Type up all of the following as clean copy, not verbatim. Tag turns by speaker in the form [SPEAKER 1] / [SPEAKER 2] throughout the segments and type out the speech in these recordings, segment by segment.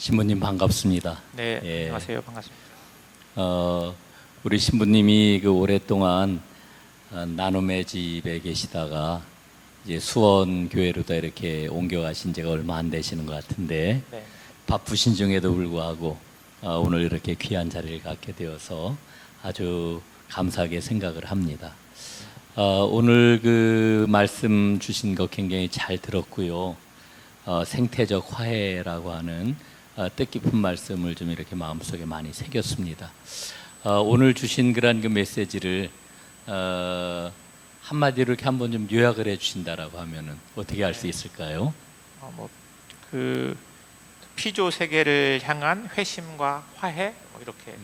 [SPEAKER 1] 신부님 반갑습니다.
[SPEAKER 2] 네,
[SPEAKER 1] 예.
[SPEAKER 2] 안녕하세요. 반갑습니다.
[SPEAKER 1] 우리 신부님이 그 오랫동안 나눔의 집에 계시다가 이제 수원 교회로도 이렇게 옮겨가신 지가 얼마 안 되시는 것 같은데
[SPEAKER 2] 네,
[SPEAKER 1] 바쁘신 중에도 불구하고 오늘 이렇게 귀한 자리를 갖게 되어서 아주 감사하게 생각을 합니다. 오늘 그 말씀 주신 거 굉장히 잘 들었고요. 생태적 화해라고 하는 뜻깊은 말씀을 좀 이렇게 마음속에 많이 새겼습니다. 오늘 주신 그런 그 메시지를 한마디로 이렇게 한번 좀 요약을 해주신다라고 하면은 어떻게 할 수 있을까요?
[SPEAKER 2] 그 피조 세계를 향한 회심과 화해 이렇게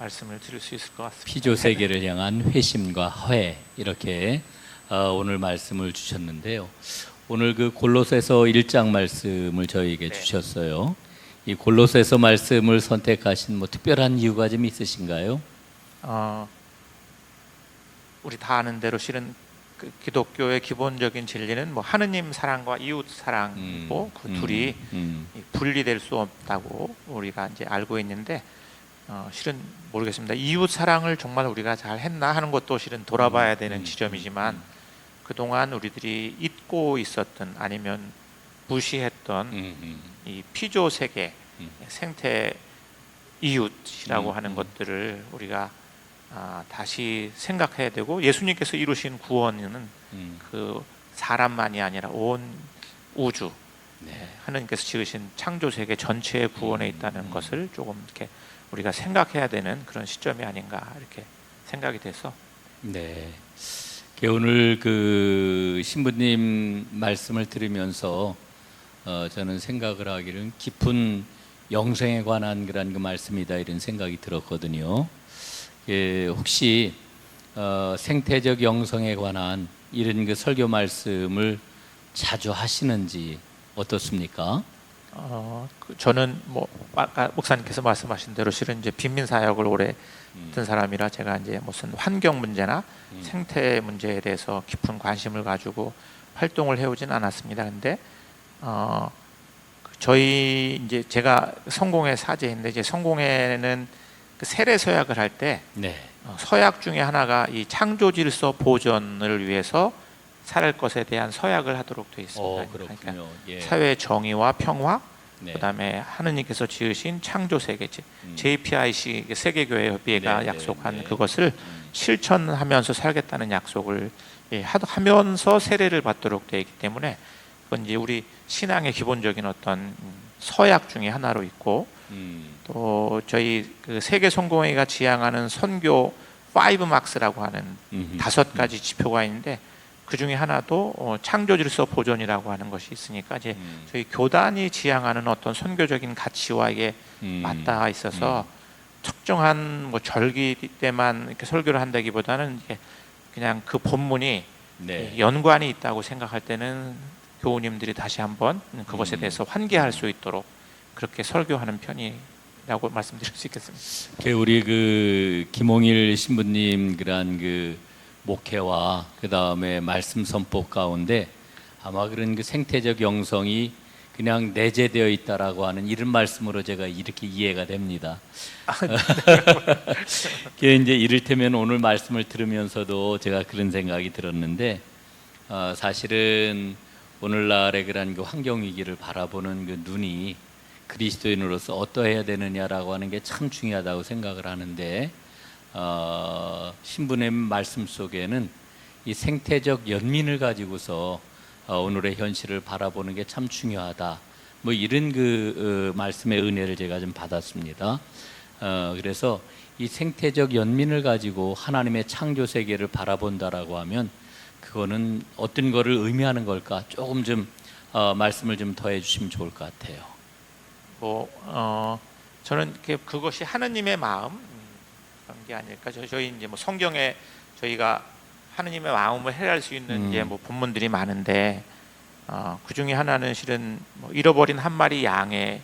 [SPEAKER 2] 말씀을 드릴 수 있을 것 같습니다.
[SPEAKER 1] 피조 세계를 향한 회심과 화해 이렇게 오늘 말씀을 주셨는데요. 오늘 그 골로새서 1장 말씀을 저희에게
[SPEAKER 2] 네.
[SPEAKER 1] 주셨어요. 이 골로새서 말씀을 선택하신 뭐 특별한 이유가 좀 있으신가요?
[SPEAKER 2] 우리 다 아는 대로 실은 그 기독교의 기본적인 진리는 뭐 하느님 사랑과 이웃 사랑이고 그 둘이 분리될 수 없다고 우리가 이제 알고 있는데 실은 모르겠습니다. 이웃 사랑을 정말 우리가 잘 했나 하는 것도 실은 돌아봐야 되는 지점이지만 그동안 우리들이 잊고 있었던 아니면 무시했던 이 피조 세계 생태 이웃이라고 하는 것들을 우리가 다시 생각해야 되고, 예수님께서 이루신 구원은 그 사람만이 아니라 온 우주, 하느님께서 지으신 창조 세계 전체의 구원에 있다는 것을 조금 이렇게 우리가 생각해야 되는 그런 시점이 아닌가 이렇게 생각이 돼서.
[SPEAKER 1] 네. 오늘 그 신부님 말씀을 들으면서 저는 생각을 하기를 깊은 영생에 관한 그런 그 말씀이다 이런 생각이 들었거든요. 혹시 생태적 영성에 관한 이런 그 설교 말씀을 자주 하시는지 어떻습니까?
[SPEAKER 2] 저는 뭐 아까 목사님께서 말씀하신 대로 실은 이제 빈민 사역을 오래 했던 사람이라 제가 이제 무슨 환경 문제나 생태 문제에 대해서 깊은 관심을 가지고 활동을 해오진 않았습니다. 근데 저희 이제 제가 성공회 사제인데, 이제 성공회는 그 세례 서약을 할 때 서약 중에 하나가 이 창조 질서 보존을 위해서 살할 것에 대한 서약을 하도록 되어 있습니다.
[SPEAKER 1] 그렇군요.
[SPEAKER 2] 그러니까 사회 정의와 평화,
[SPEAKER 1] 네.
[SPEAKER 2] 그다음에 하느님께서 지으신 창조 세계, JPIC 세계교회 협의회가 약속한 그것을 실천하면서 살겠다는 약속을 하면서 세례를 받도록 되어 있기 때문에 그건 이제 우리 신앙의 기본적인 어떤 서약 중에 하나로 있고, 또 저희 그 세계 성공회가 지향하는 선교 5MARKS라고 하는 5가지 지표가 있는데 그 중에 하나도 창조 질서 보존이라고 하는 것이 있으니까 이제 저희 교단이 지향하는 어떤 선교적인 가치와 이게 맞닿아 있어서 특정한 뭐 절기 때만 이렇게 설교를 한다기보다는 이게 그냥 그 본문이 연관이 있다고 생각할 때는 교우님들이 다시 한번 그것에 대해서 환기할 수 있도록 그렇게 설교하는 편이라고 말씀드릴 수 있겠습니다.
[SPEAKER 1] 우리 그 김홍일 신부님 그런 그 목회와 그 다음에 말씀 선포 가운데 아마 그런 그 생태적 영성이 그냥 내재되어 있다라고 하는 이런 말씀으로 제가 이렇게 이해가 됩니다. 그게 이제 이를테면 오늘 말씀을 들으면서도 제가 그런 생각이 들었는데 사실은 오늘날의 그런 그 환경 위기를 바라보는 그 눈이 그리스도인으로서 어떠해야 되느냐라고 하는 게 참 중요하다고 생각을 하는데, 신부님 말씀 속에는 이 생태적 연민을 가지고서 오늘의 현실을 바라보는 게 참 중요하다, 뭐 이런 그 말씀의 은혜를 제가 좀 받았습니다. 그래서 이 생태적 연민을 가지고 하나님의 창조 세계를 바라본다라고 하면 그거는 어떤 거를 의미하는 걸까? 조금 좀 말씀을 좀 더해 주시면 좋을 것 같아요.
[SPEAKER 2] 저는 그것이 하느님의 마음 그런 게 아닐까. 저희 이제 뭐 성경에 저희가 하느님의 마음을 헤아릴 수 있는 이제 뭐 본문들이 많은데 그 중에 하나는 실은 뭐 잃어버린 한 마리 양의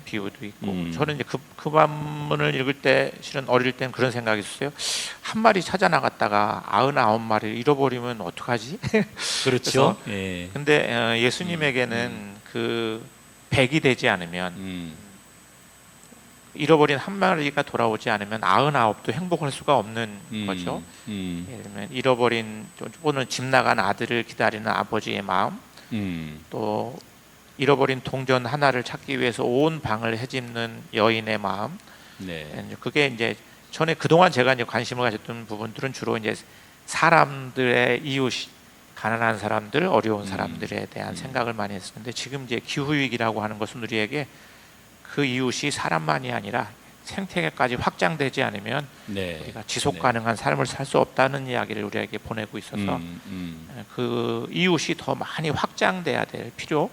[SPEAKER 2] 비유도 있고, 저는 이제 그 본문을 읽을 때 실은 어릴 땐 그런 생각이 있었어요. 한 마리 찾아 나갔다가 99마리를 잃어버리면 어떡하지?
[SPEAKER 1] 그렇죠.
[SPEAKER 2] 근데 예수님에게는 그 100이 되지 않으면 잃어버린 한 마리가 돌아오지 않으면 99도 행복할 수가 없는 거죠. 예를 들면 잃어버린 또는 집 나간 아들을 기다리는 아버지의 마음, 또 잃어버린 동전 하나를 찾기 위해서 온 방을 헤집는 여인의 마음.
[SPEAKER 1] 네.
[SPEAKER 2] 그게 이제 전에 그동안 제가 이제 관심을 가졌던 부분들은 주로 이제 사람들의 이웃, 가난한 사람들, 어려운 사람들에 대한 생각을 많이 했었는데, 지금 이제 기후 위기라고 하는 것은 우리에게 그 이웃이 사람만이 아니라 생태계까지 확장되지 않으면
[SPEAKER 1] 네.
[SPEAKER 2] 우리가 지속 가능한 삶을 살 수 없다는 이야기를 우리에게 보내고 있어서 그 이웃이 더 많이 확장돼야 될 필요,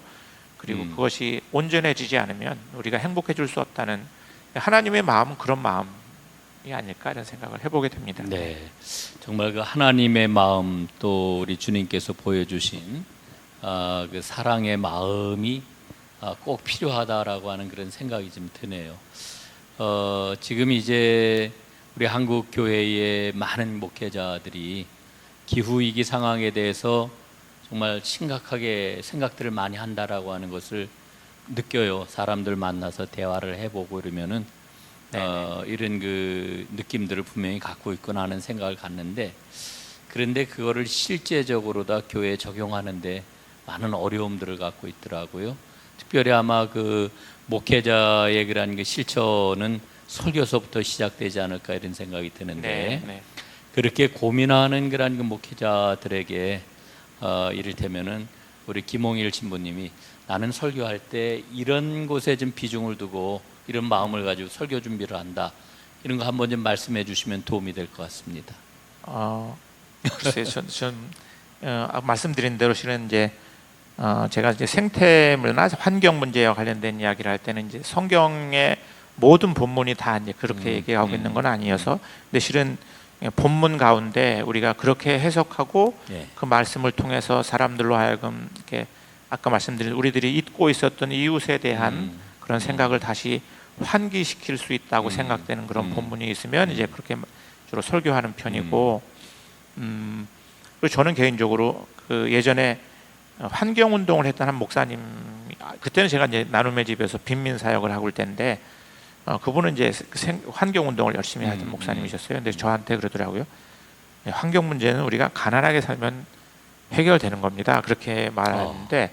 [SPEAKER 2] 그리고 그것이 온전해지지 않으면 우리가 행복해질 수 없다는 하나님의 마음은 그런 마음이 아닐까 이런 생각을 해보게 됩니다.
[SPEAKER 1] 네, 정말 그 하나님의 마음, 또 우리 주님께서 보여주신 그 사랑의 마음이 꼭 필요하다라고 하는 그런 생각이 좀 드네요. 지금 이제 우리 한국 교회의 많은 목회자들이 기후 위기 상황에 대해서 정말 심각하게 생각들을 많이 한다라고 하는 것을 느껴요. 사람들 만나서 대화를 해보고 이러면은 이런 그 느낌들을 분명히 갖고 있구나 하는 생각을 갖는데, 그런데 그거를 실제적으로 다 교회에 적용하는데 많은 어려움들을 갖고 있더라고요. 특별히 아마 그 목회자의 그런 그 실천은 설교서부터 시작되지 않을까 이런 생각이 드는데, 그렇게 고민하는 그런 그 목회자들에게 이를테면은 우리 김홍일 신부님이 나는 설교할 때 이런 곳에 좀 비중을 두고 이런 마음을 가지고 설교 준비를 한다, 이런 거 한번 좀 말씀해 주시면 도움이 될 것 같습니다.
[SPEAKER 2] 글쎄요, 말씀드린 대로 실은 이제 제가 이제 생태물이나 환경 문제와 관련된 이야기를 할 때는 이제 성경의 모든 본문이 다 이제 그렇게 얘기하고 있는 건 아니어서, 근데 실은 본문 가운데 우리가 그렇게 해석하고 그 말씀을 통해서 사람들로 하여금 이렇게 아까 말씀드린 우리들이 잊고 있었던 이웃에 대한 그런 생각을 다시 환기시킬 수 있다고 생각되는 그런 본문이 있으면 이제 그렇게 주로 설교하는 편이고, 그리고 저는 개인적으로 그 예전에 환경 운동을 했던 한 목사님, 그때는 제가 이제 나눔의 집에서 빈민 사역을 하고 올 때인데, 그분은 이제 환경 운동을 열심히 하던 목사님이셨어요. 근데 저한테 그러더라고요. 환경 문제는 우리가 가난하게 살면 해결되는 겁니다, 그렇게 말하는데,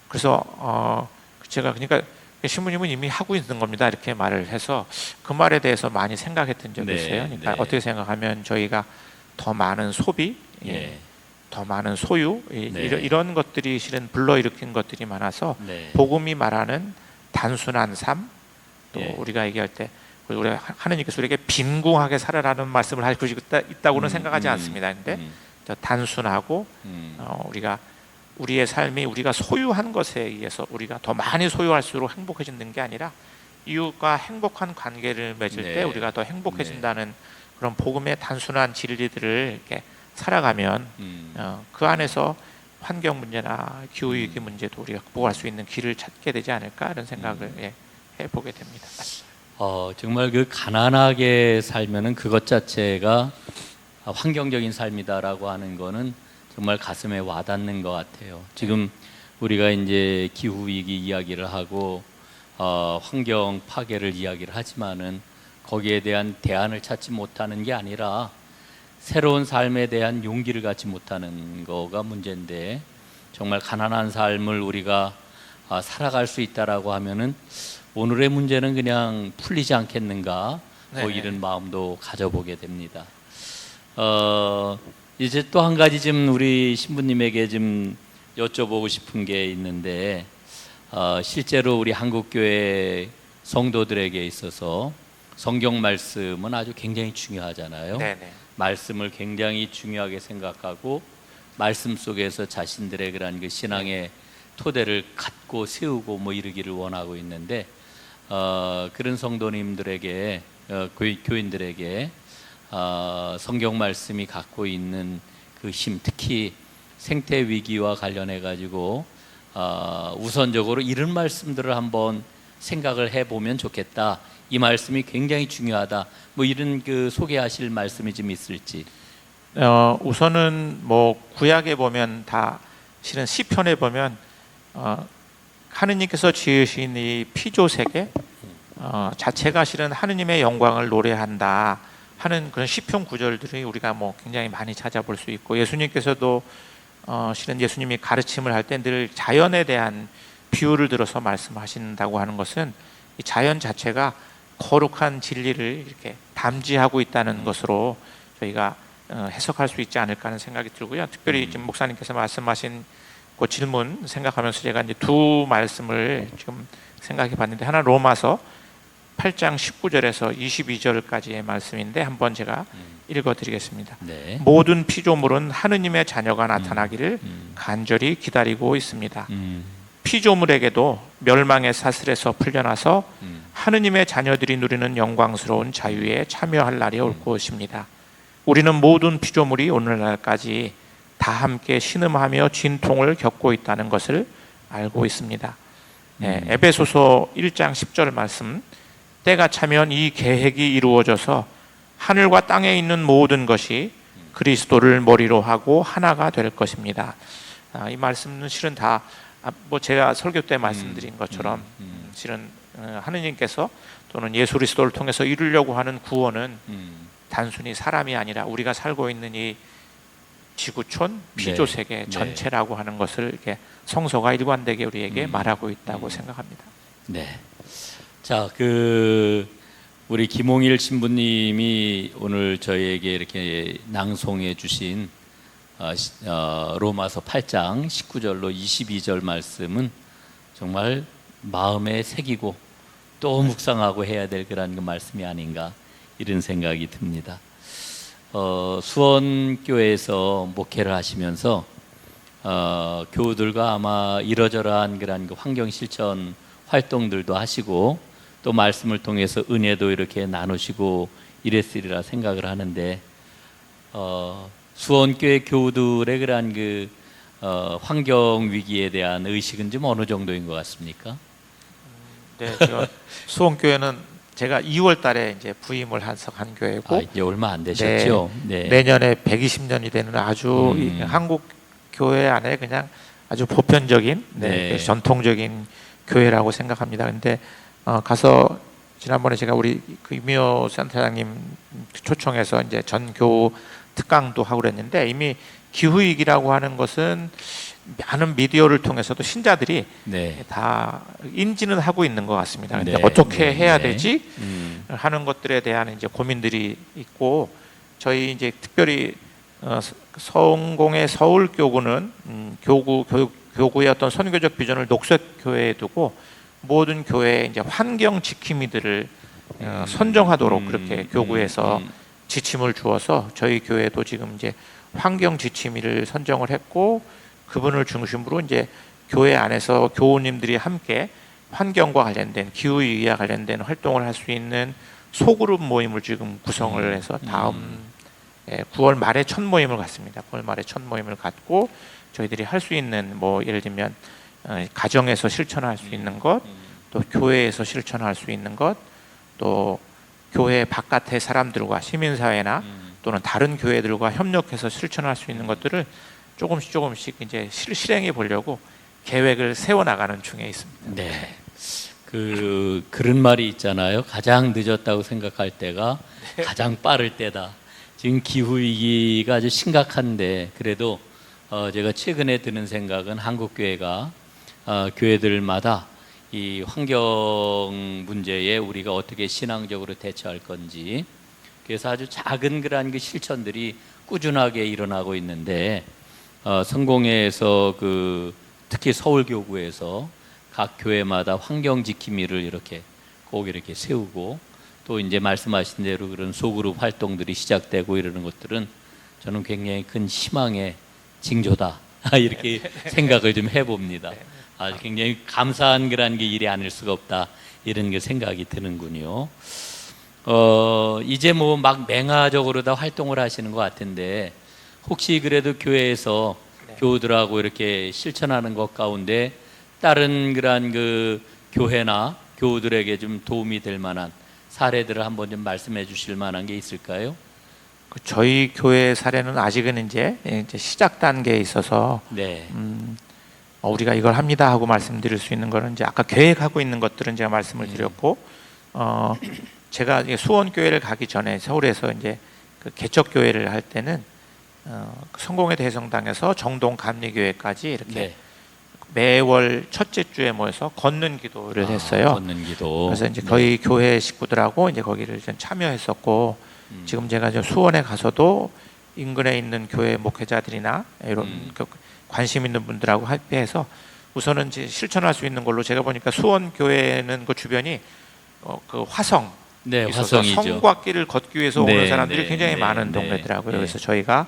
[SPEAKER 2] 그래서 제가 그러니까 신부님은 이미 하고 있는 겁니다 이렇게 말을 해서 그 말에 대해서 많이 생각했던 적이 있어요. 그러니까 어떻게 생각하면 저희가 더 많은 소비, 더 많은 소유, 이런 것들이 실은 불러일으킨 것들이 많아서 복음이 말하는 단순한 삶, 또 우리가 얘기할 때 우리 하느님께서 우리에게 빈궁하게 살아라는 말씀을 하시고 있다고는 생각하지 않습니다. 근데 더 단순하고 우리가 우리의 삶이 우리가 소유한 것에 의해서 우리가 더 많이 소유할수록 행복해지는 게 아니라 이웃과 행복한 관계를 맺을 때 우리가 더 행복해진다는 그런 복음의 단순한 진리들을 이렇게 살아가면 그 안에서 환경 문제나 기후 위기 문제도 우리가 극복할 수 있는 길을 찾게 되지 않을까 이런 생각을 해보게 됩니다.
[SPEAKER 1] 정말 그 가난하게 살면은 그것 자체가 환경적인 삶이다라고 하는 거는 정말 가슴에 와닿는 것 같아요. 지금 우리가 이제 기후 위기 이야기를 하고 환경 파괴를 이야기를 하지만은 거기에 대한 대안을 찾지 못하는 게 아니라 새로운 삶에 대한 용기를 갖지 못하는 거가 문제인데, 정말 가난한 삶을 우리가 살아갈 수 있다라고 하면은 오늘의 문제는 그냥 풀리지 않겠는가, 뭐 이런 마음도 가져보게 됩니다. 이제 또 한 가지 좀 우리 신부님에게 좀 여쭤보고 싶은 게 있는데, 실제로 우리 한국교회 성도들에게 있어서 성경 말씀은 아주 굉장히 중요하잖아요. 말씀을 굉장히 중요하게 생각하고 말씀 속에서 자신들의 그런 그 신앙의 토대를 갖고 세우고 뭐 이루기를 원하고 있는데, 그런 성도님들에게 교인들에게 성경 말씀이 갖고 있는 그 힘, 특히 생태 위기와 관련해 가지고 우선적으로 이런 말씀들을 한번 생각을 해보면 좋겠다, 이 말씀이 굉장히 중요하다, 뭐 이런 그 소개하실 말씀이 좀 있을지.
[SPEAKER 2] 우선은 뭐 구약에 보면 다 실은 시편에 보면 하느님께서 지으신 이 피조 세계, 자체가 실은 하느님의 영광을 노래한다 하는 그런 시편 구절들이 우리가 뭐 굉장히 많이 찾아볼 수 있고, 예수님께서도 실은 예수님이 가르침을 할 때 늘 자연에 대한 비유를 들어서 말씀하신다고 하는 것은 이 자연 자체가 거룩한 진리를 이렇게 담지하고 있다는 것으로 저희가 해석할 수 있지 않을까 하는 생각이 들고요. 특별히 지금 목사님께서 말씀하신 그 질문 생각하면서 제가 이제 두 말씀을 지금 생각해 봤는데, 하나 로마서 8장 19절에서 22절까지의 말씀인데 한번 제가 읽어 드리겠습니다.
[SPEAKER 1] 네.
[SPEAKER 2] 모든 피조물은 하느님의 자녀가 나타나기를 간절히 기다리고 있습니다. 피조물에게도 멸망의 사슬에서 풀려나서 하느님의 자녀들이 누리는 영광스러운 자유에 참여할 날이 올 것입니다. 우리는 모든 피조물이 오늘날까지 다 함께 신음하며 진통을 겪고 있다는 것을 알고 있습니다. 네, 에베소서 1장 10절 말씀, 때가 차면 이 계획이 이루어져서 하늘과 땅에 있는 모든 것이 그리스도를 머리로 하고 하나가 될 것입니다. 이 말씀은 실은 다 뭐 제가 설교 때 말씀드린 것처럼 실은 하느님께서 또는 예수 그리스도를 통해서 이루려고 하는 구원은 단순히 사람이 아니라 우리가 살고 있는 이 지구촌 피조 세계 전체라고 하는 것을 이렇게 성서가 일관되게 우리에게 말하고 있다고 생각합니다.
[SPEAKER 1] 네. 자, 우리 김홍일 신부님이 오늘 저희에게 이렇게 낭송해 주신 로마서 8장 19절로 22절 말씀은 정말 마음에 새기고 또 묵상하고 해야 될 그런 그 말씀이 아닌가 이런 생각이 듭니다. 수원교회에서 목회를 하시면서 교우들과 아마 이러저러한 그런 그 환경 실천 활동들도 하시고 또 말씀을 통해서 은혜도 이렇게 나누시고 이랬으리라 생각을 하는데, 수원교회 교우들의 그러한 환경 위기에 대한 의식은 좀 어느 정도인 것 같습니까?
[SPEAKER 2] 네, 수원교회는 제가 2월 달에 이제 부임을 한 교회고,
[SPEAKER 1] 이제 얼마 안 되셨죠?
[SPEAKER 2] 네. 내년에 120년이 되는 아주 한국 교회 안에 그냥 아주 보편적인 전통적인 교회라고 생각합니다. 근데 가서 지난번에 제가 우리 이미호 센터장님 초청해서 이제 전교 특강도 하고 그랬는데, 이미 기후위기라고 하는 것은 많은 미디어를 통해서도 신자들이 다 인지는 하고 있는 것 같습니다. 근데 어떻게 해야 되지 하는 것들에 대한 이제 고민들이 있고, 저희 이제 특별히 성공의 서울교구는 교구의 어떤 선교적 비전을 녹색교회에 두고 모든 교회의 이제 환경 지킴이들을 선정하도록 그렇게 교구에서 지침을 주어서 저희 교회도 지금 이제 환경 지침이를 선정을 했고, 그분을 중심으로 이제 교회 안에서 교우님들이 함께 환경과 관련된 기후위기와 관련된 활동을 할 수 있는 소그룹 모임을 지금 구성을 해서 다음 9월 말에 첫 모임을 갖습니다. 9월 말에 첫 모임을 갖고 저희들이 할 수 있는 뭐 예를 들면 가정에서 실천할 수 있는 것, 또 교회에서 실천할 수 있는 것, 또 교회 바깥의 사람들과 시민사회나 또는 다른 교회들과 협력해서 실천할 수 있는 것들을 조금씩 이제 실행해 보려고 계획을 세워 나가는 중에 있습니다.
[SPEAKER 1] 네. 그런 말이 있잖아요. 가장 늦었다고 생각할 때가 가장 빠를 때다. 지금 기후 위기가 아주 심각한데, 그래도 제가 최근에 드는 생각은 한국 교회가 교회들마다 이 환경 문제에 우리가 어떻게 신앙적으로 대처할 건지, 그래서 아주 작은 그러한 그 실천들이 꾸준하게 일어나고 있는데, 성공회에서 특히 서울교구에서 각 교회마다 환경 지킴이를 이렇게 꼭 이렇게 세우고, 또 이제 말씀하신 대로 그런 소그룹 활동들이 시작되고 이러는 것들은 저는 굉장히 큰 희망의 징조다 이렇게 생각을 좀 해봅니다. 굉장히 감사한 그런 게 일이 아닐 수가 없다 이런 게 생각이 드는군요. 이제 뭐 막 맹아적으로 다 활동을 하시는 것 같은데, 혹시 그래도 교회에서 교우들하고 이렇게 실천하는 것 가운데 다른 그러한 교회나 교우들에게 좀 도움이 될 만한 사례들을 한번 좀 말씀해 주실 만한 게 있을까요?
[SPEAKER 2] 저희 교회 사례는 아직은 이제 시작 단계에 있어서 우리가 이걸 합니다 하고 말씀드릴 수 있는 거는 이제 아까 계획하고 있는 것들은 제가 말씀을 드렸고, 제가 이제 수원교회를 가기 전에 서울에서 이제 그 개척교회를 할 때는 성공회 대성당에서 정동 감리교회까지 이렇게
[SPEAKER 1] 네.
[SPEAKER 2] 매월 첫째 주에 모여서 걷는 기도를 했어요.
[SPEAKER 1] 걷는 기도.
[SPEAKER 2] 그래서 이제 거의 교회 식구들하고 이제 거기를 좀 참여했었고, 지금 제가 좀 수원에 가서도 인근에 있는 교회 목회자들이나 이런 그 관심 있는 분들하고 합의해서 우선은 이제 실천할 수 있는 걸로, 제가 보니까 수원 교회는 그 주변이 그 화성
[SPEAKER 1] 네,
[SPEAKER 2] 있어서
[SPEAKER 1] 화성이죠.
[SPEAKER 2] 성곽길을 걷기 위해서
[SPEAKER 1] 네,
[SPEAKER 2] 오는 사람들이
[SPEAKER 1] 네,
[SPEAKER 2] 굉장히
[SPEAKER 1] 네,
[SPEAKER 2] 많은
[SPEAKER 1] 네,
[SPEAKER 2] 동네더라고요.
[SPEAKER 1] 네.
[SPEAKER 2] 그래서 저희가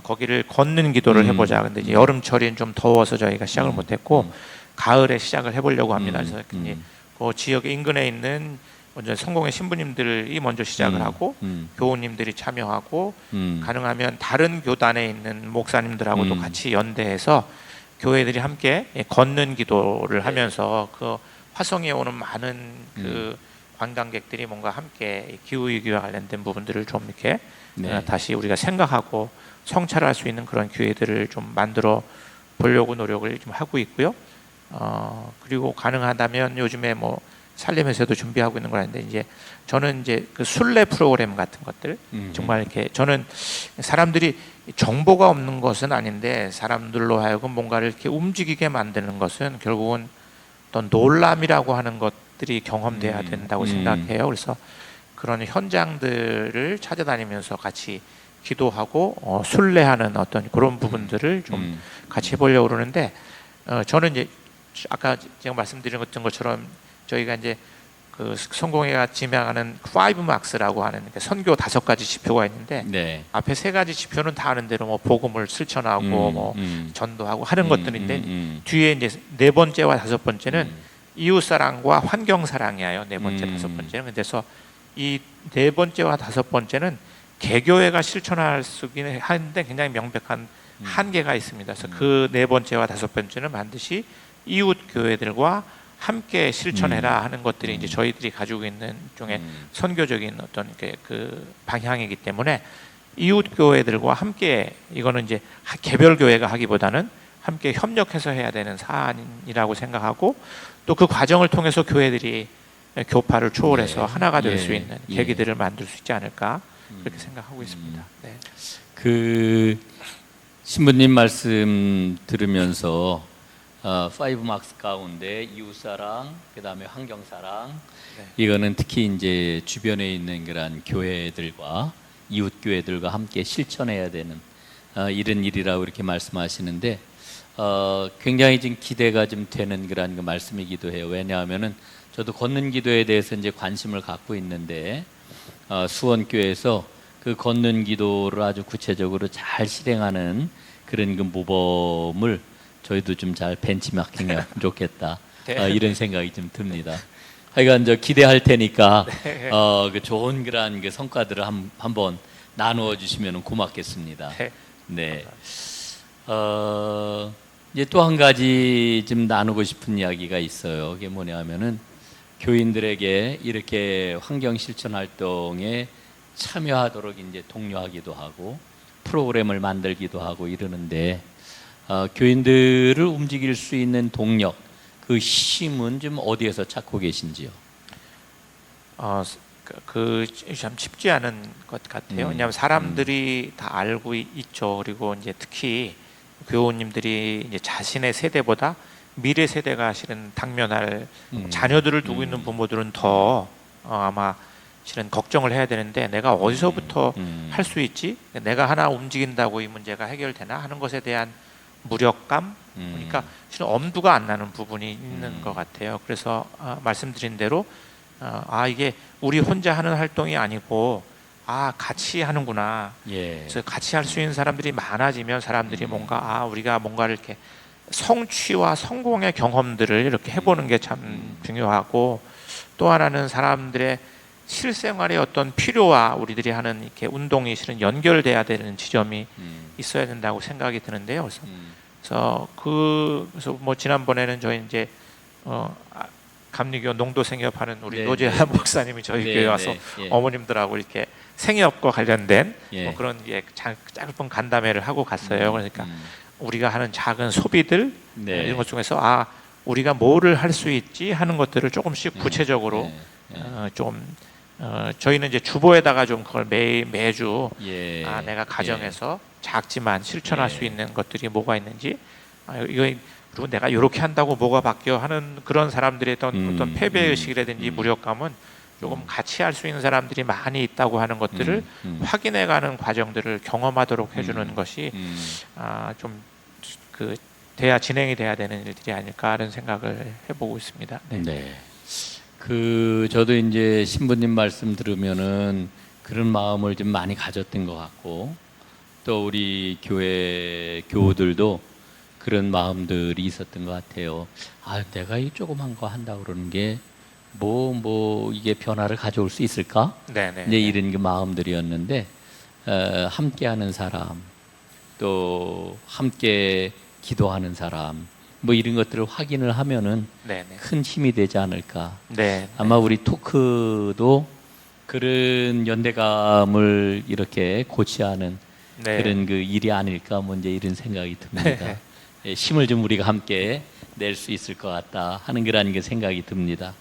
[SPEAKER 2] 거기를 걷는 기도를 해보자. 근데 이제 여름철이 좀 더워서 저희가 시작을 못했고 가을에 시작을 해보려고 합니다. 그래서 이제 그 지역 인근에 있는 먼저 성공의 신부님들이 먼저 시작을 하고 교우님들이 참여하고 가능하면 다른 교단에 있는 목사님들하고도 같이 연대해서 교회들이 함께 걷는 기도를 하면서 그 화성에 오는 많은 그 관광객들이 뭔가 함께 기후위기와 관련된 부분들을 좀 이렇게
[SPEAKER 1] 네.
[SPEAKER 2] 다시 우리가 생각하고 성찰할 수 있는 그런 기회들을 좀 만들어 보려고 노력을 좀 하고 있고요. 그리고 가능하다면 요즘에 뭐 살림에서도 준비하고 있는 거라는데, 이제 저는 이제 그 순례 프로그램 같은 것들 정말 이렇게, 저는 사람들이 정보가 없는 것은 아닌데 사람들로 하여금 뭔가를 이렇게 움직이게 만드는 것은 결국은 어떤 놀람이라고 하는 것들이 경험돼야 된다고 생각해요. 그래서 그런 현장들을 찾아다니면서 같이 기도하고 순례하는 어떤 그런 부분들을 좀 같이 해보려고 그러는데, 저는 이제 아까 제가 말씀드린 것처럼 저희가 이제 그 성공회가 지향하는 5MARKS라고 하는 선교 5가지 지표가 있는데,
[SPEAKER 1] 네.
[SPEAKER 2] 앞에 3가지 지표는 다 아는 대로 뭐 복음을 실천하고 뭐 전도하고 하는 것들인데, 뒤에 이제 4번째와 5번째는 이웃 사랑과 환경 사랑이에요. 4번째, 5번째는. 그래서 이 4번째와 5번째는 개교회가 실천할 수 있긴 하는데 굉장히 명백한 한계가 있습니다. 그래서 그 4번째와 5번째는 반드시 이웃 교회들과 함께 실천해라 하는 것들이 이제 저희들이 가지고 있는 일종의 선교적인 어떤 그 방향이기 때문에, 이웃 교회들과 함께, 이거는 이제 개별 교회가 하기보다는 함께 협력해서 해야 되는 사안이라고 생각하고, 또 그 과정을 통해서 교회들이 교파를 초월해서 하나가 될 수 있는 계기들을 만들 수 있지 않을까, 그렇게 생각하고 있습니다. 네.
[SPEAKER 1] 그 신부님 말씀 들으면서 5MARKS 가운데 이웃사랑, 그다음에 환경사랑, 이거는 특히 이제 주변에 있는 그런 교회들과 이웃 교회들과 함께 실천해야 되는 이런 일이라고 이렇게 말씀하시는데, 굉장히 좀 기대가 좀 되는 그런 그 말씀이기도 해요. 왜냐하면은 저도 걷는 기도에 대해서 이제 관심을 갖고 있는데, 수원교회에서 그 걷는 기도를 아주 구체적으로 잘 실행하는 그런 그 모범을 저희도 좀 잘 벤치마킹하면 좋겠다. 이런 생각이 좀 듭니다. 하여간 저 기대할 테니까 그 좋은 그런 그 성과들을 한번 나누어 주시면 고맙겠습니다. 네. 이제 또 한 가지 좀 나누고 싶은 이야기가 있어요. 그게 뭐냐면은 교인들에게 이렇게 환경 실천 활동에 참여하도록 이제 독려하기도 하고 프로그램을 만들기도 하고 이러는데, 교인들을 움직일 수 있는 동력, 그 힘은 좀 어디에서 찾고 계신지요?
[SPEAKER 2] 참 쉽지 않은 것 같아요. 왜냐하면 사람들이 다 알고 있죠. 그리고 이제 특히 교우님들이 이제 자신의 세대보다 미래 세대가 실은 당면할 자녀들을 두고 있는 부모들은 더 아마 실은 걱정을 해야 되는데, 내가 어디서부터 할 수 있지? 내가 하나 움직인다고 이 문제가 해결되나 하는 것에 대한 무력감, 그러니까 실은 엄두가 안 나는 부분이 있는 것 같아요. 그래서 말씀드린 대로 이게 우리 혼자 하는 활동이 아니고 같이 하는구나. 그래서 같이 할 수 있는 사람들이 많아지면 사람들이 뭔가 우리가 뭔가를 이렇게 성취와 성공의 경험들을 이렇게 해보는 게 참 중요하고, 또 하나는 사람들의 실생활의 어떤 필요와 우리들이 하는 이렇게 운동이 실은 연결돼야 되는 지점이 있어야 된다고 생각이 드는데요. 그래서 뭐 지난번에는 저희 이제 감리교 농도 생협하는 우리 노재한 목사님이 저희 교회 와서 어머님들하고 이렇게 생협과 관련된 뭐 그런 짧은 간담회를 하고 갔어요. 그러니까 우리가 하는 작은 소비들 이런 것 중에서 우리가 뭐를 할 수 있지 하는 것들을 조금씩 구체적으로 저희는 이제 주보에다가 좀 그걸 매주
[SPEAKER 1] 예.
[SPEAKER 2] 내가 가정에서 작지만 실천할 수 있는 것들이 뭐가 있는지 이거 그리고 내가 이렇게 한다고 뭐가 바뀌어 하는 그런 사람들의 어떤 패배 의식이라든지 무력감은 조금 같이 할 수 있는 사람들이 많이 있다고 하는 것들을 확인해가는 과정들을 경험하도록 해주는 것이 좀 그 진행이 돼야 되는 일들이 아닐까 하는 생각을 해보고 있습니다. 네.
[SPEAKER 1] 네. 저도 이제 신부님 말씀 들으면은 그런 마음을 좀 많이 가졌던 것 같고, 또 우리 교회 교우들도 그런 마음들이 있었던 것 같아요. 내가 이 조그만 거 한다 그러는 게 이게 변화를 가져올 수 있을까?
[SPEAKER 2] 네네.
[SPEAKER 1] 이제 이런 그 마음들이었는데, 함께하는 사람, 또 함께 기도하는 사람, 이런 것들을 확인을 하면은
[SPEAKER 2] 네네.
[SPEAKER 1] 큰 힘이 되지 않을까.
[SPEAKER 2] 네.
[SPEAKER 1] 아마 우리 토크도 그런 연대감을 이렇게 고취하는
[SPEAKER 2] 네.
[SPEAKER 1] 그런 그 일이 아닐까, 이제 이런 생각이 듭니다. 예, 힘을 좀 우리가 함께 낼 수 있을 것 같다 하는 그런 그 생각이 듭니다.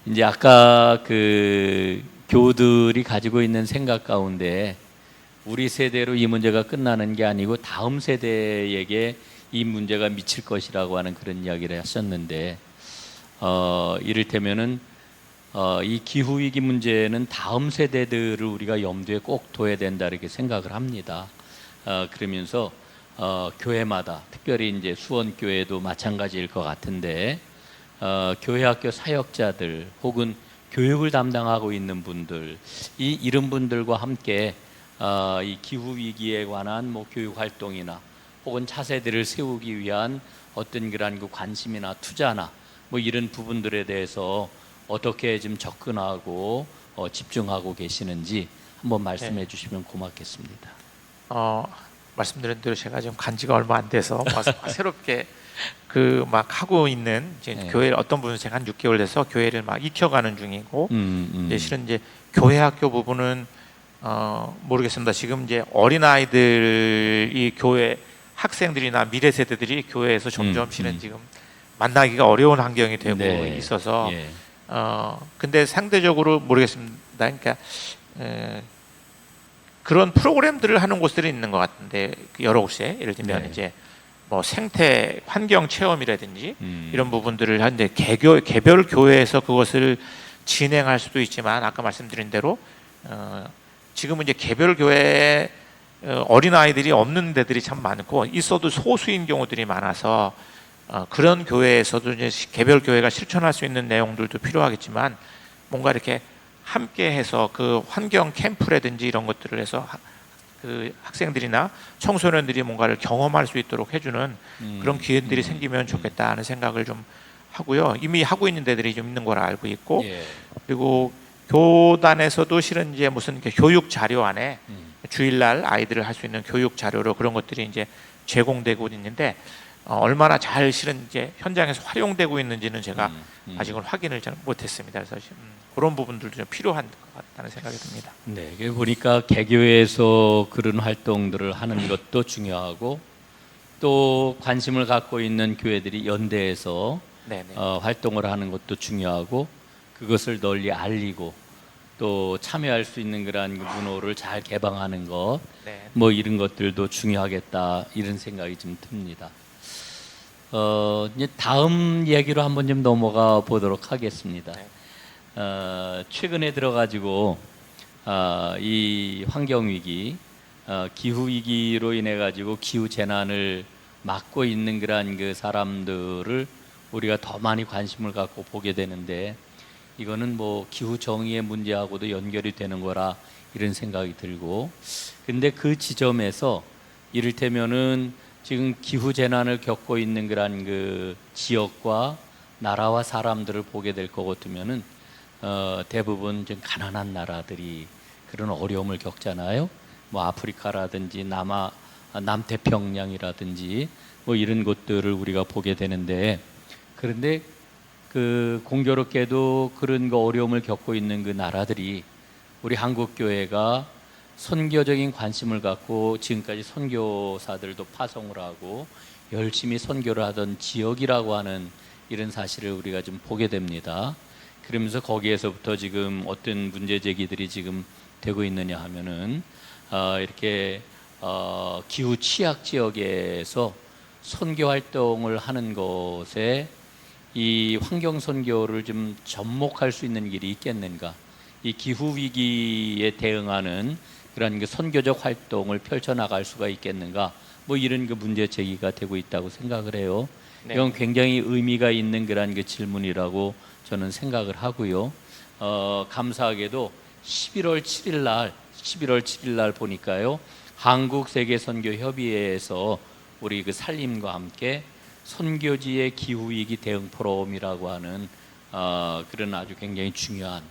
[SPEAKER 1] 이제 아까 그 교우들이 가지고 있는 생각 가운데 우리 세대로 이 문제가 끝나는 게 아니고 다음 세대에게 이 문제가 미칠 것이라고 하는 그런 이야기를 하셨는데, 이를테면은 이 기후 위기 문제는 다음 세대들을 우리가 염두에 꼭 둬야 된다 이렇게 생각을 합니다. 그러면서 교회마다, 특별히 이제 수원 교회도 마찬가지일 것 같은데, 교회 학교 사역자들 혹은 교육을 담당하고 있는 분들, 이런 분들과 함께 이 기후 위기에 관한 교육 활동이나 혹은 차세대를 세우기 위한 어떤 그런 그 관심이나 투자나 이런 부분들에 대해서 어떻게 좀 접근하고 집중하고 계시는지 한번 말씀해 주시면 고맙겠습니다.
[SPEAKER 2] 말씀드린 대로 제가 지금 간지가 얼마 안 돼서 새롭게 하고 있는 이제 교회를 어떤 분은 제가 한 6개월 돼서 교회를 익혀가는 중이고, 이제 실은 이제 교회 학교 부분은 모르겠습니다. 지금 이제 어린 아이들이 교회 학생들이나 미래 세대들이 교회에서 점점 실은 지금 만나기가 어려운 환경이 되고 있어서 근데 상대적으로 모르겠습니다. 그러니까 그런 프로그램들을 하는 곳들이 있는 것 같은데 여러 곳에 예를 들면 이제 생태 환경 체험이라든지 이런 부분들을 하는데 개별 교회에서 그것을 진행할 수도 있지만 아까 말씀드린 대로 지금은 이제 개별 교회 어린 아이들이 없는 데들이 참 많고 있어도 소수인 경우들이 많아서 그런 교회에서도 이제 개별 교회가 실천할 수 있는 내용들도 필요하겠지만 뭔가 이렇게 함께해서 그 환경 캠프라든지 이런 것들을 해서 그 학생들이나 청소년들이 뭔가를 경험할 수 있도록 해주는 그런 기회들이 생기면 좋겠다 하는 생각을 좀 하고요. 이미 하고 있는 데들이 좀 있는 걸 알고 있고, 그리고 교단에서도 실은 이제 무슨 교육 자료 안에 주일날 아이들을 할 수 있는 교육 자료로 그런 것들이 이제 제공되고 있는데 얼마나 잘 실은 이제 현장에서 활용되고 있는지는 제가 아직은 확인을 잘 못했습니다. 그래서 그런 부분들도 좀 필요한 것 같다는 생각이 듭니다.
[SPEAKER 1] 네, 보니까 개교에서 그런 활동들을 하는 것도 중요하고 또 관심을 갖고 있는 교회들이 연대해서 활동을 하는 것도 중요하고 그것을 널리 알리고 또 참여할 수 있는 그런 문호를 잘 개방하는 것, 이런 것들도 중요하겠다 이런 생각이 좀 듭니다. 이제 다음 얘기로 한번 좀 넘어가 보도록 하겠습니다. 최근에 들어가지고 이 환경 위기, 기후 위기로 인해 가지고 기후 재난을 막고 있는 그러한 그 사람들을 우리가 더 많이 관심을 갖고 보게 되는데 이거는 기후 정의의 문제하고도 연결이 되는 거라 이런 생각이 들고, 근데 그 지점에서 이를테면은 지금 기후 재난을 겪고 있는 그런 그 지역과 나라와 사람들을 보게 될 것 같으면은 대부분 좀 가난한 나라들이 그런 어려움을 겪잖아요. 아프리카라든지 남태평양이라든지 이런 곳들을 우리가 보게 되는데, 그런데 그 공교롭게도 그런 거 어려움을 겪고 있는 그 나라들이 우리 한국 교회가 선교적인 관심을 갖고 지금까지 선교사들도 파송을 하고 열심히 선교를 하던 지역이라고 하는 이런 사실을 우리가 좀 보게 됩니다. 그러면서 거기에서부터 지금 어떤 문제 제기들이 지금 되고 있느냐 하면은 이렇게 기후 취약 지역에서 선교 활동을 하는 것에 이 환경 선교를 좀 접목할 수 있는 길이 있겠는가? 이 기후 위기에 대응하는 그런 그 선교적 활동을 펼쳐 나갈 수가 있겠는가? 뭐 이런 그 문제 제기가 되고 있다고 생각을 해요.
[SPEAKER 2] 네.
[SPEAKER 1] 이건 굉장히 의미가 있는 그런 그 질문이라고 저는 생각을 하고요. 감사하게도 11월 7일 날 보니까요. 한국 세계 선교 협의회에서 우리 그 산림과 함께 선교지의 기후 위기 대응 포럼이라고 하는 그런 아주 굉장히 중요한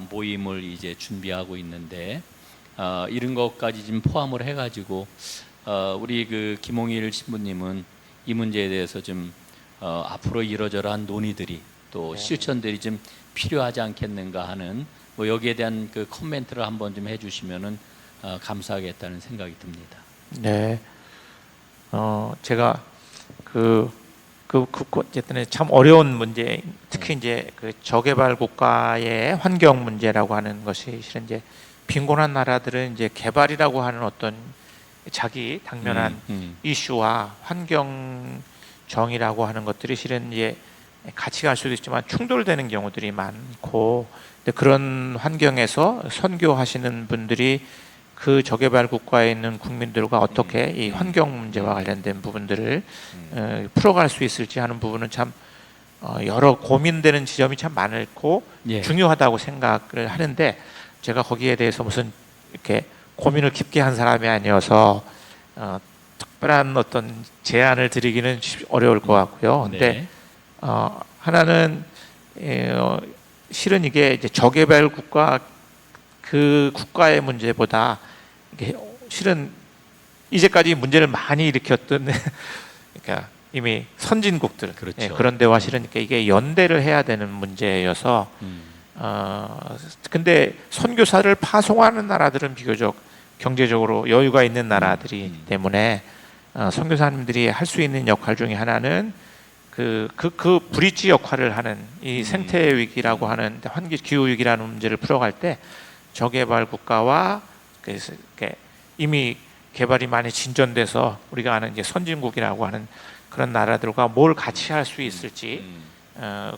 [SPEAKER 1] 모임을 이제 준비하고 있는데 이런 것까지 좀 포함을 해가지고 우리 그 김홍일 신부님은 이 문제에 대해서 좀 앞으로 이러저러한 논의들이 또 실천들이 좀 필요하지 않겠는가 하는 뭐 여기에 대한 그 코멘트를 한번 좀 해주시면은 감사하겠다는 생각이 듭니다.
[SPEAKER 2] 네. 제가 어쨌든 참 어려운 문제, 특히 이제 그 저개발 국가의 환경 문제라고 하는 것이 실은 이제 빈곤한 나라들은 이제 개발이라고 하는 어떤 자기 당면한 이슈와 환경 정의라고 하는 것들이 실은 이제 같이 갈 수도 있지만 충돌되는 경우들이 많고, 근데 그런 환경에서 선교하시는 분들이 그 저개발 국가에 있는 국민들과 어떻게 이 환경 문제와 관련된 부분들을 풀어갈 수 있을지 하는 부분은 참 여러 고민되는 지점이 참 많고
[SPEAKER 1] 예.
[SPEAKER 2] 중요하다고 생각을 하는데, 제가 거기에 대해서 무슨 이렇게 고민을 깊게 한 사람이 아니어서 특별한 어떤 제안을 드리기는 어려울 것 같고요. 근데
[SPEAKER 1] 네.
[SPEAKER 2] 하나는 실은 이게 이제 저개발 국가 그 국가의 문제보다 이게 실은 이제까지 문제를 많이 일으켰던 그러니까 이미 선진국들,
[SPEAKER 1] 그렇죠.
[SPEAKER 2] 그런 데와 실은 이게 연대를 해야 되는 문제여서 근데 선교사를 파송하는 나라들은 비교적 경제적으로 여유가 있는 나라들이기 때문에 선교사님들이 할 수 있는 역할 중에 하나는 그 브릿지 역할을 하는 이 생태 위기라고 하는 환기 기후 위기라는 문제를 풀어갈 때 저개발 국가와 이미 개발이 많이 진전돼서 우리가 아는 이제 선진국이라고 하는 그런 나라들과 뭘 같이 할 수 있을지,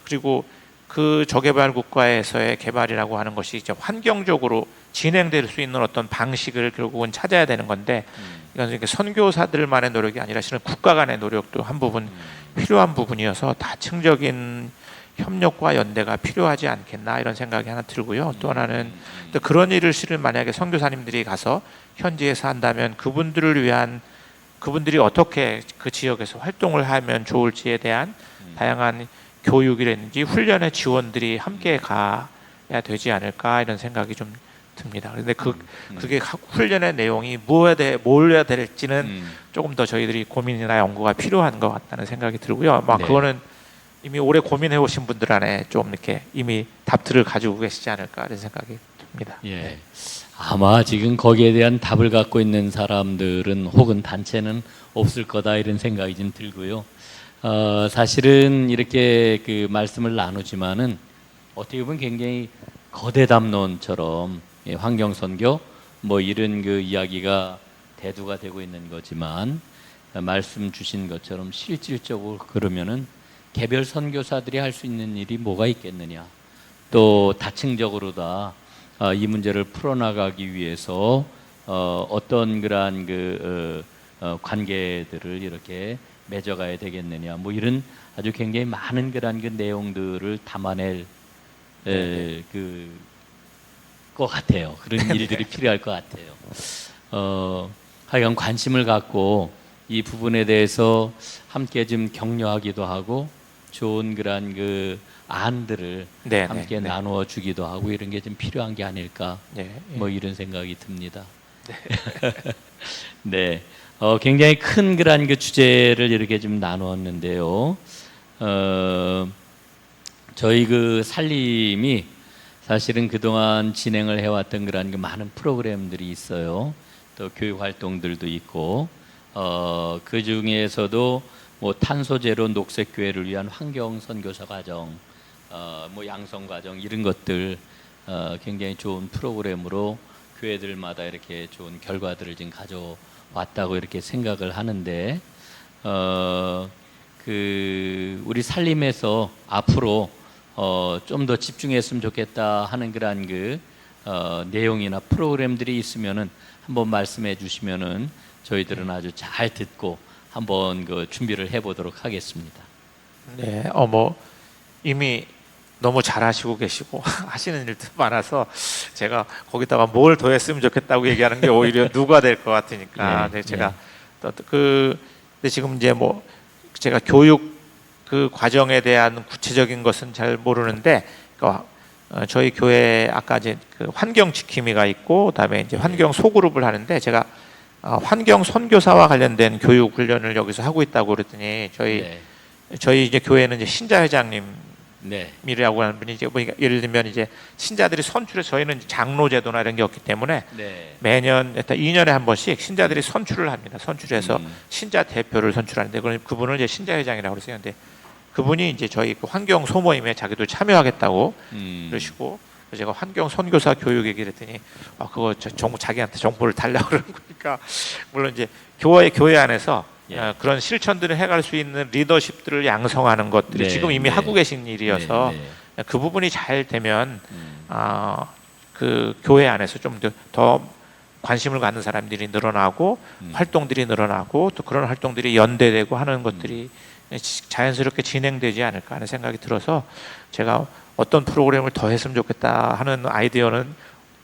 [SPEAKER 2] 그리고 그 저개발 국가에서의 개발이라고 하는 것이 이제 환경적으로 진행될 수 있는 어떤 방식을 결국은 찾아야 되는 건데, 이건 이렇게 선교사들만의 노력이 아니라 실은 국가 간의 노력도 한 부분 필요한 부분이어서 다층적인 협력과 연대가 필요하지 않겠나 이런 생각이 하나 들고요. 또 하나는 또 그런 일을 실은 만약에 선교사님들이 가서 현지에서 한다면 그분들이 어떻게 그 지역에서 활동을 하면 좋을지에 대한 다양한 교육이라든지 훈련의 지원들이 함께 가야 되지 않을까 이런 생각이 좀 듭니다. 그런데 그게 훈련의 내용이 뭘 해야 될지는 조금 더 저희들이 고민이나 연구가 필요한 것 같다는 생각이 들고요. 막
[SPEAKER 1] 네.
[SPEAKER 2] 그거는 이미 오래 고민해 오신 분들 안에 좀 이렇게 이미 답들을 가지고 계시지 않을까 이런 생각이 듭니다.
[SPEAKER 1] 예. 아마 지금 거기에 대한 답을 갖고 있는 사람들은 혹은 단체는 없을 거다 이런 생각이 좀 들고요. 사실은 이렇게 그 말씀을 나누지만은 어떻게 보면 굉장히 거대 담론처럼 환경 선교 뭐 이런 그 이야기가 대두가 되고 있는 거지만 말씀 주신 것처럼 실질적으로 그러면은 개별 선교사들이 할 수 있는 일이 뭐가 있겠느냐. 또 다층적으로 다 이 문제를 풀어나가기 위해서 어떤 그러한 그 관계들을 이렇게 맺어가야 되겠느냐. 뭐 이런 아주 굉장히 많은 그러한 그 내용들을 담아낼 것 같아요. 그런 일들이 필요할 것 같아요. 하여간 관심을 갖고 이 부분에 대해서 함께 좀 격려하기도 하고 좋은 그러한 그 안들을 함께 나누어 주기도 하고 이런 게 좀 필요한 게 아닐까 뭐 이런 생각이 듭니다. 네, 굉장히 큰 그러한 그 주제를 이렇게 좀 나누었는데요. 저희 그 살림이 사실은 그동안 진행을 해왔던 그러한 그 많은 프로그램들이 있어요. 또 교육 활동들도 있고 그 중에서도 뭐 탄소 제로 녹색 교회를 위한 환경 선교사 과정, 뭐 양성 과정 이런 것들 굉장히 좋은 프로그램으로 교회들마다 이렇게 좋은 결과들을 지금 가져왔다고 이렇게 생각을 하는데 그 우리 살림에서 앞으로 좀 더 집중했으면 좋겠다 하는 그런 그 내용이나 프로그램들이 있으면은 한번 말씀해 주시면은 저희들은 아주 잘 듣고 한번 그 준비를 해보도록 하겠습니다.
[SPEAKER 2] 네, 뭐 이미 너무 잘하시고 계시고 하시는 일도 많아서 제가 거기다가 뭘 더 했으면 좋겠다고 얘기하는 게 오히려 누가 될 것 같으니까 네, 제가 근데 지금 이제 뭐 제가 교육 그 과정에 대한 구체적인 것은 잘 모르는데 저희 교회 아까 이제 그 환경 지킴이가 있고 그다음에 이제 환경 소그룹을 하는데 제가 환경 선교사와 관련된 교육 훈련을 여기서 하고 있다고 그랬더니 저희 이제 교회는 이제 신자 회장님이라고 하는 분이 이제 뭐 예를 들면 이제 신자들이 선출해 저희는 장로 제도나 이런 게 없기 때문에 매년 일단 2년에 한 번씩 신자들이 선출을 합니다. 선출해서 신자 대표를 선출하는데 그분을 이제 신자 회장이라고 그러세요. 근데 그분이 이제 저희 그 환경 소모임에 자기도 참여하겠다고 그러시고 제가 환경 선교사 교육 얘기를 했더니 그거 자기한테 정보를 달라고 그러는 거니까 물론 이제 교회 안에서 그런 실천들을 해갈 수 있는 리더십들을 양성하는 것들이 지금 이미 하고 계신 일이어서 그 부분이 잘 되면 그 교회 안에서 좀 더 관심을 갖는 사람들이 늘어나고 활동들이 늘어나고 또 그런 활동들이 연대되고 하는 것들이 자연스럽게 진행되지 않을까 하는 생각이 들어서 제가 어떤 프로그램을 더 했으면 좋겠다 하는 아이디어는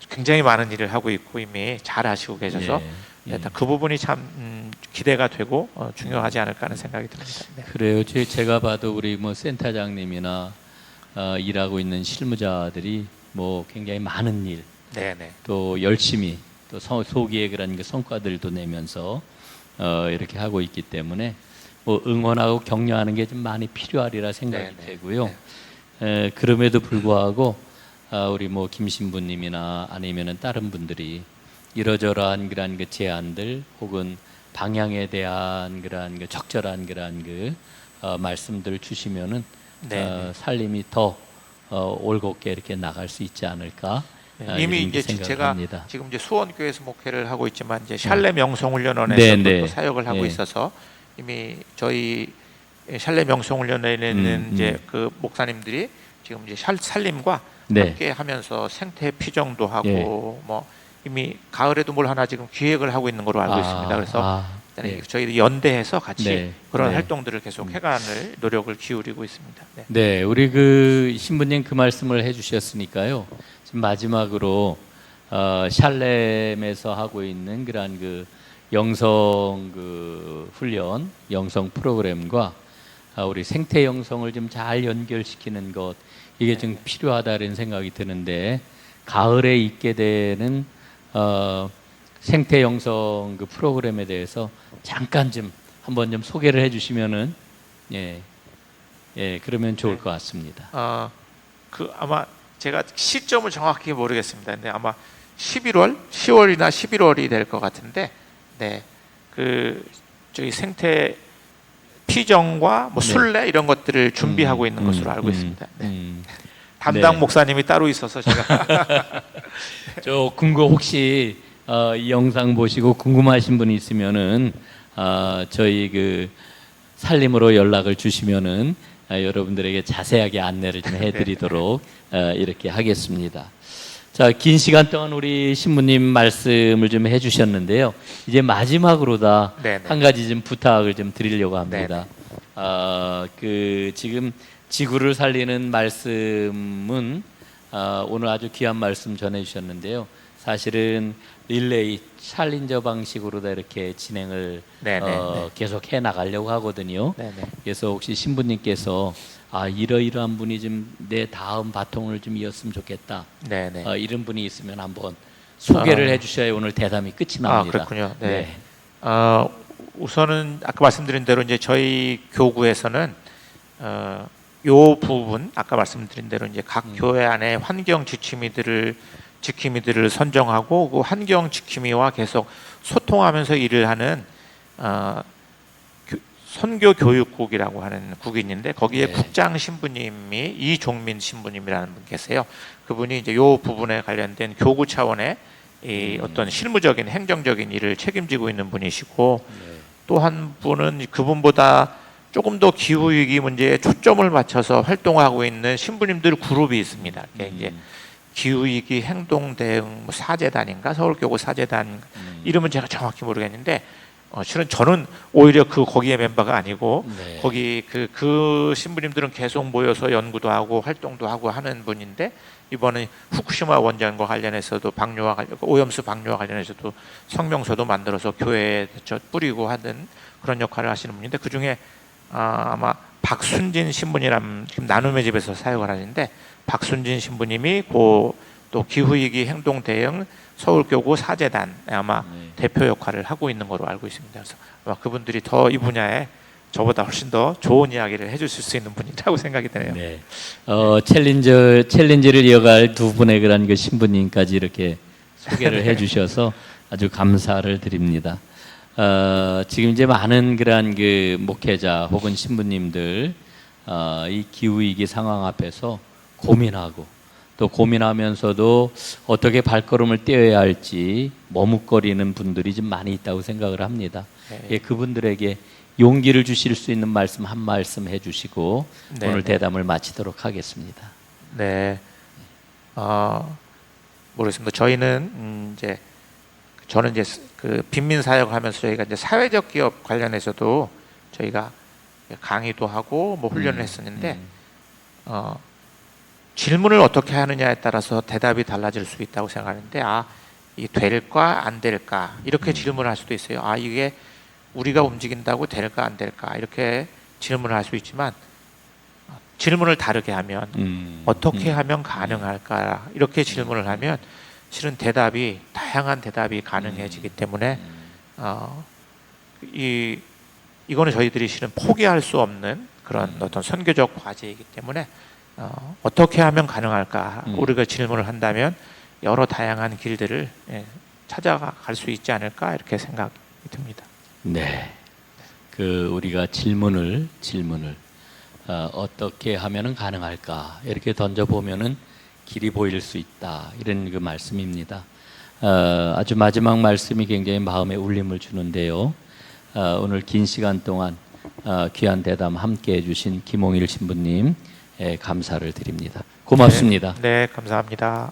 [SPEAKER 2] 굉장히 많은 일을 하고 있고 이미 잘 하시고 계셔서 일단 그 부분이 참 기대가 되고 중요하지 않을까 하는 생각이 듭니다. 네.
[SPEAKER 1] 그래요. 제가 봐도 우리 뭐 센터장님이나 일하고 있는 실무자들이 뭐 굉장히 많은 일, 또 열심히 또 소기의 그런 그 성과들도 내면서 이렇게 하고 있기 때문에 뭐 응원하고 격려하는 게 좀 많이 필요하리라 생각이 되고요. 그럼에도 불구하고 우리 뭐 김신부님이나 아니면은 다른 분들이 이러저러한 그런 그 제안들 혹은 방향에 대한 그런 그 적절한 그런 그 말씀들 주시면은 살림이 더 올곧게 이렇게 나갈 수 있지 않을까.
[SPEAKER 2] 이미 이제 제가 지금 이제 수원교회에서 목회를 하고 있지만 이제 샬렘 영성훈련원에서 또 사역을 하고 있어서 이미 저희 샬렘 영성훈련원에는 이제 그 목사님들이 지금 이제 살림과 함께 하면서 생태 피정도 하고 뭐 이미 가을에도 뭘 하나 지금 기획을 하고 있는 걸로 알고 있습니다. 그래서 저희 연대해서 같이 그런 활동들을 계속 해가는 노력을 기울이고 있습니다.
[SPEAKER 1] 네, 우리 그 신부님 그 말씀을 해주셨으니까요. 지금 마지막으로 샬렘에서 하고 있는 그러한 그 영성 그 훈련, 영성 프로그램과 우리 생태 영성을 좀 잘 연결시키는 것 이게 좀 필요하다는 생각이 드는데 가을에 있게 되는 생태 영성 그 프로그램에 대해서 잠깐 좀 한번 좀 소개를 해주시면은 그러면 좋을 것 같습니다.
[SPEAKER 2] 그 아마 제가 시점을 정확히 모르겠습니다. 근데 아마 11월, 10월이나 11월이 될 것 같은데, 그 저희 생태 피정과 뭐 순례 이런 것들을 준비하고 있는 것으로 알고 있습니다. 담당 목사님이 따로 있어서 제가
[SPEAKER 1] 저 혹시 이 영상 보시고 궁금하신 분이 있으면은 저희 그 살림으로 연락을 주시면은 여러분들에게 자세하게 안내를 좀 해드리도록 이렇게 하겠습니다. 자, 긴 시간 동안 우리 신부님 말씀을 좀 해주셨는데요. 이제 마지막으로 한 가지 좀 부탁을 좀 드리려고 합니다. 그 지금 지구를 살리는 말씀은 오늘 아주 귀한 말씀 전해주셨는데요. 사실은 릴레이 챌린저 방식으로 다 이렇게 진행을 계속 해 나가려고 하거든요. 그래서 혹시 신부님께서 이러이러한 분이 좀 내 다음 바통을 좀 이었으면 좋겠다. 이런 분이 있으면 한번 소개를 해주셔야 오늘 대담이 끝이 납니다.
[SPEAKER 2] 그렇군요. 우선은 아까 말씀드린 대로 이제 저희 교구에서는 요 부분 아까 말씀드린 대로 이제 각 교회 안에 환경 지킴이들을 선정하고 그 환경 지킴이와 계속 소통하면서 일을 하는 선교교육국이라고 하는 국이 있는데 거기에
[SPEAKER 1] 네.
[SPEAKER 2] 국장 신부님이 이종민 신부님이라는 분 계세요. 그분이 이제 요 부분에 관련된 교구 차원의 이 어떤 실무적인 행정적인 일을 책임지고 있는 분이시고
[SPEAKER 1] 네.
[SPEAKER 2] 또 한 분은 그분보다 조금 더 기후 위기 문제에 초점을 맞춰서 활동하고 있는 신부님들 그룹이 있습니다. 이게 이제 기후 위기 행동 대응 뭐 사재단인가 서울교구 사재단 이름은 제가 정확히 모르겠는데 실은 저는 오히려 거기에 멤버가 아니고
[SPEAKER 1] 네.
[SPEAKER 2] 거기 그 신부님들은 계속 모여서 연구도 하고 활동도 하고 하는 분인데 이번에 후쿠시마 원전과 관련해서도 오염수 방류와 관련해서도 성명서도 만들어서 교회에 뿌리고 하는 그런 역할을 하시는 분인데 그 중에 아마 박순진 신부님이라는 지금 나눔의 집에서 사역을 하는데 박순진 신부님이 또 기후위기 행동 대응 서울교구 사재단 아마 대표 역할을 하고 있는 걸로 알고 있습니다. 그래서 아마 그분들이 더 이 분야에 저보다 훨씬 더 좋은 이야기를 해주실 수 있는 분이라고 생각이 드네요.
[SPEAKER 1] 네. 챌린지를 이어갈 두 분의 그런 그 신부님까지 이렇게 소개를 해주셔서 아주 감사를 드립니다. 지금 이제 많은 그런 그 목회자 혹은 신부님들 이 기후 위기 상황 앞에서 고민하고 또 고민하면서도 어떻게 발걸음을 떼어야 할지 머뭇거리는 분들이 좀 많이 있다고 생각을 합니다.
[SPEAKER 2] 네.
[SPEAKER 1] 예, 그분들에게 용기를 주실 수 있는 말씀 한 말씀 해주시고
[SPEAKER 2] 네,
[SPEAKER 1] 오늘
[SPEAKER 2] 네.
[SPEAKER 1] 대담을 마치도록 하겠습니다.
[SPEAKER 2] 네, 모르겠습니다. 저희는 저는 이제 그 빈민 사역을 하면서 저희가 이제 사회적 기업 관련해서도 저희가 강의도 하고 뭐 훈련을 했었는데 질문을 어떻게 하느냐에 따라서 대답이 달라질 수 있다고 생각하는데 이 될까 안 될까 이렇게 질문을 할 수도 있어요. 이게 우리가 움직인다고 될까 안 될까 이렇게 질문을 할 수 있지만 질문을 다르게 하면 어떻게 하면 가능할까 이렇게 질문을 하면 실은 다양한 대답이 가능해지기 때문에 이거는 저희들이 실은 포기할 수 없는 그런 어떤 선교적 과제이기 때문에 어떻게 하면 가능할까 우리가 질문을 한다면 여러 다양한 길들을 찾아갈 수 있지 않을까 이렇게 생각이 듭니다.
[SPEAKER 1] 네, 우리가 질문을 어떻게 하면은 가능할까 이렇게 던져 보면은 길이 보일 수 있다 이런 그 말씀입니다. 아주 마지막 말씀이 굉장히 마음에 울림을 주는데요. 오늘 긴 시간 동안 귀한 대담 함께 해주신 김홍일 신부님 감사를 드립니다. 고맙습니다.
[SPEAKER 2] 네, 감사합니다.